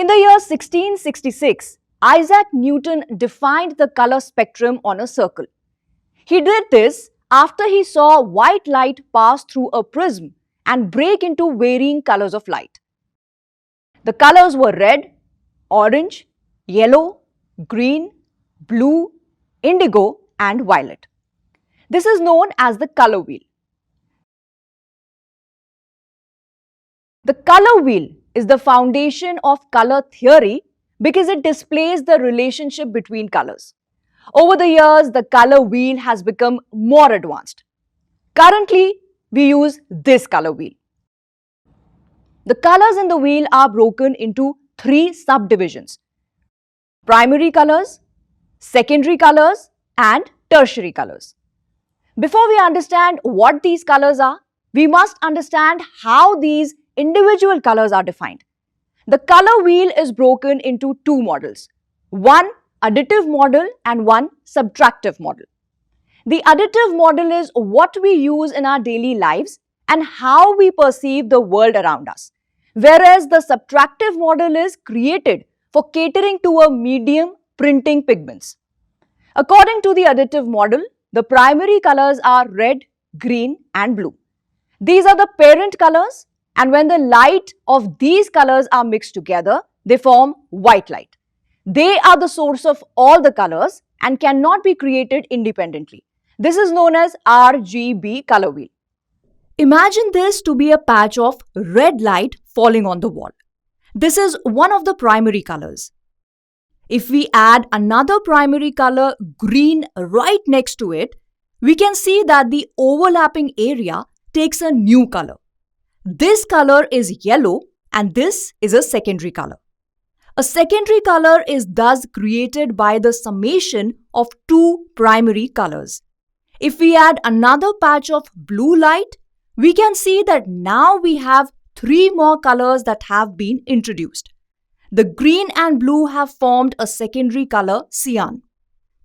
In the year 1666, Isaac Newton defined the color spectrum on a circle. He did this after he saw white light pass through a prism and break into varying colors of light. The colors were red, orange, yellow, green, blue, indigo, and violet. This is known as the color wheel. The color wheel is the foundation of color theory because it displays the relationship between colors. Over the years, the color wheel has become more advanced. Currently, we use this color wheel. The colors in the wheel are broken into three subdivisions: primary colors, secondary colors, and tertiary colors. Before we understand what these colors are, we must understand how these individual colors are defined. The color wheel is broken into two models, one additive model and one subtractive model. The additive model is what we use in our daily lives and how we perceive the world around us, whereas the subtractive model is created for catering to a medium printing pigments. According to the additive model, the primary colors are red, green, and blue. These are the parent colors, and when the light of these colors are mixed together, they form white light. They are the source of all the colors and cannot be created independently. This is known as RGB color wheel. Imagine this to be a patch of red light falling on the wall. This is one of the primary colors. If we add another primary color, green, right next to it, we can see that the overlapping area takes a new color. This color is yellow and this is a secondary color. A secondary color is thus created by the summation of two primary colors. If we add another patch of blue light, we can see that now we have three more colors that have been introduced. The green and blue have formed a secondary color, cyan.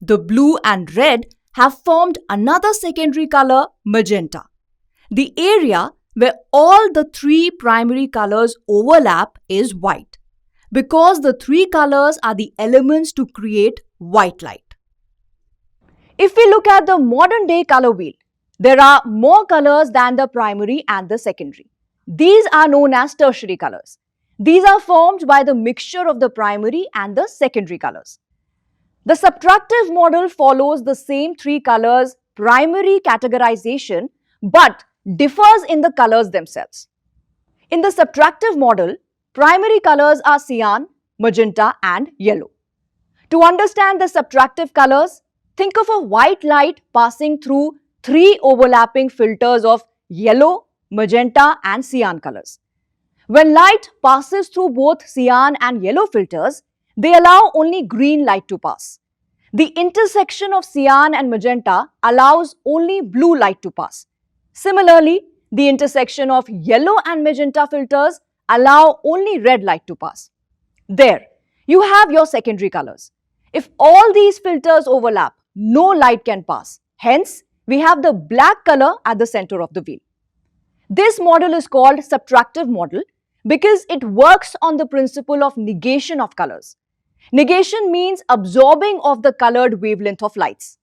The blue and red have formed another secondary color, magenta. The area where all the three primary colors overlap is white, because the three colors are the elements to create white light. If we look at the modern day color wheel, there are more colors than the primary and the secondary. These are known as tertiary colors. These are formed by the mixture of the primary and the secondary colors. The subtractive model follows the same three colors primary categorization but differs in the colors themselves. In the subtractive model, primary colors are cyan, magenta, and yellow. To understand the subtractive colors, think of a white light passing through three overlapping filters of yellow, magenta, and cyan colors. When light passes through both cyan and yellow filters, they allow only green light to pass. The intersection of cyan and magenta allows only blue light to pass. Similarly, the intersection of yellow and magenta filters allow only red light to pass. There, you have your secondary colors. If all these filters overlap, no light can pass. Hence, we have the black color at the center of the wheel. This model is called subtractive model because it works on the principle of negation of colors. Negation means absorbing of the colored wavelength of lights.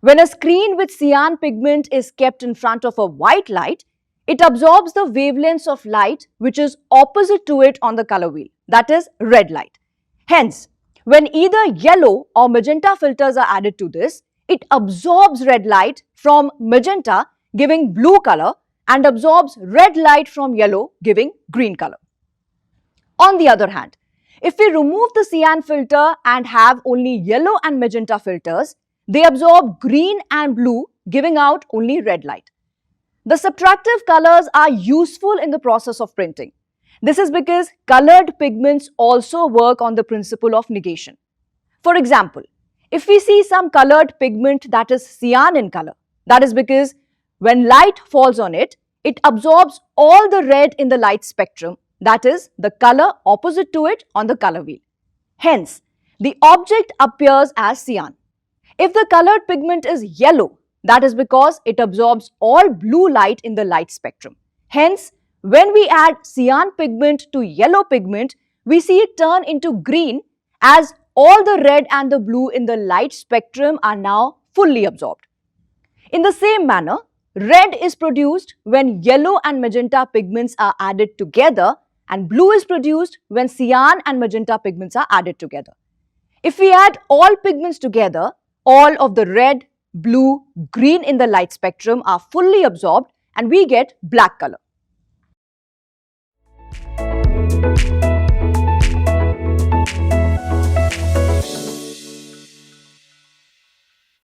When a screen with cyan pigment is kept in front of a white light, it absorbs the wavelengths of light which is opposite to it on the color wheel, that is red light. Hence, when either yellow or magenta filters are added to this, it absorbs red light from magenta giving blue color and absorbs red light from yellow giving green color. On the other hand, if we remove the cyan filter and have only yellow and magenta filters, they absorb green and blue giving out only red light. The subtractive colors are useful in the process of printing. This is because colored pigments also work on the principle of negation. For example, if we see some colored pigment that is cyan in color, that is because when light falls on it, it absorbs all the red in the light spectrum, that is the color opposite to it on the color wheel. Hence, the object appears as cyan. If the colored pigment is yellow, that is because it absorbs all blue light in the light spectrum. Hence, when we add cyan pigment to yellow pigment, we see it turn into green as all the red and the blue in the light spectrum are now fully absorbed. In the same manner, red is produced when yellow and magenta pigments are added together, and blue is produced when cyan and magenta pigments are added together. If we add all pigments together, all of the red, blue, green in the light spectrum are fully absorbed and we get black color.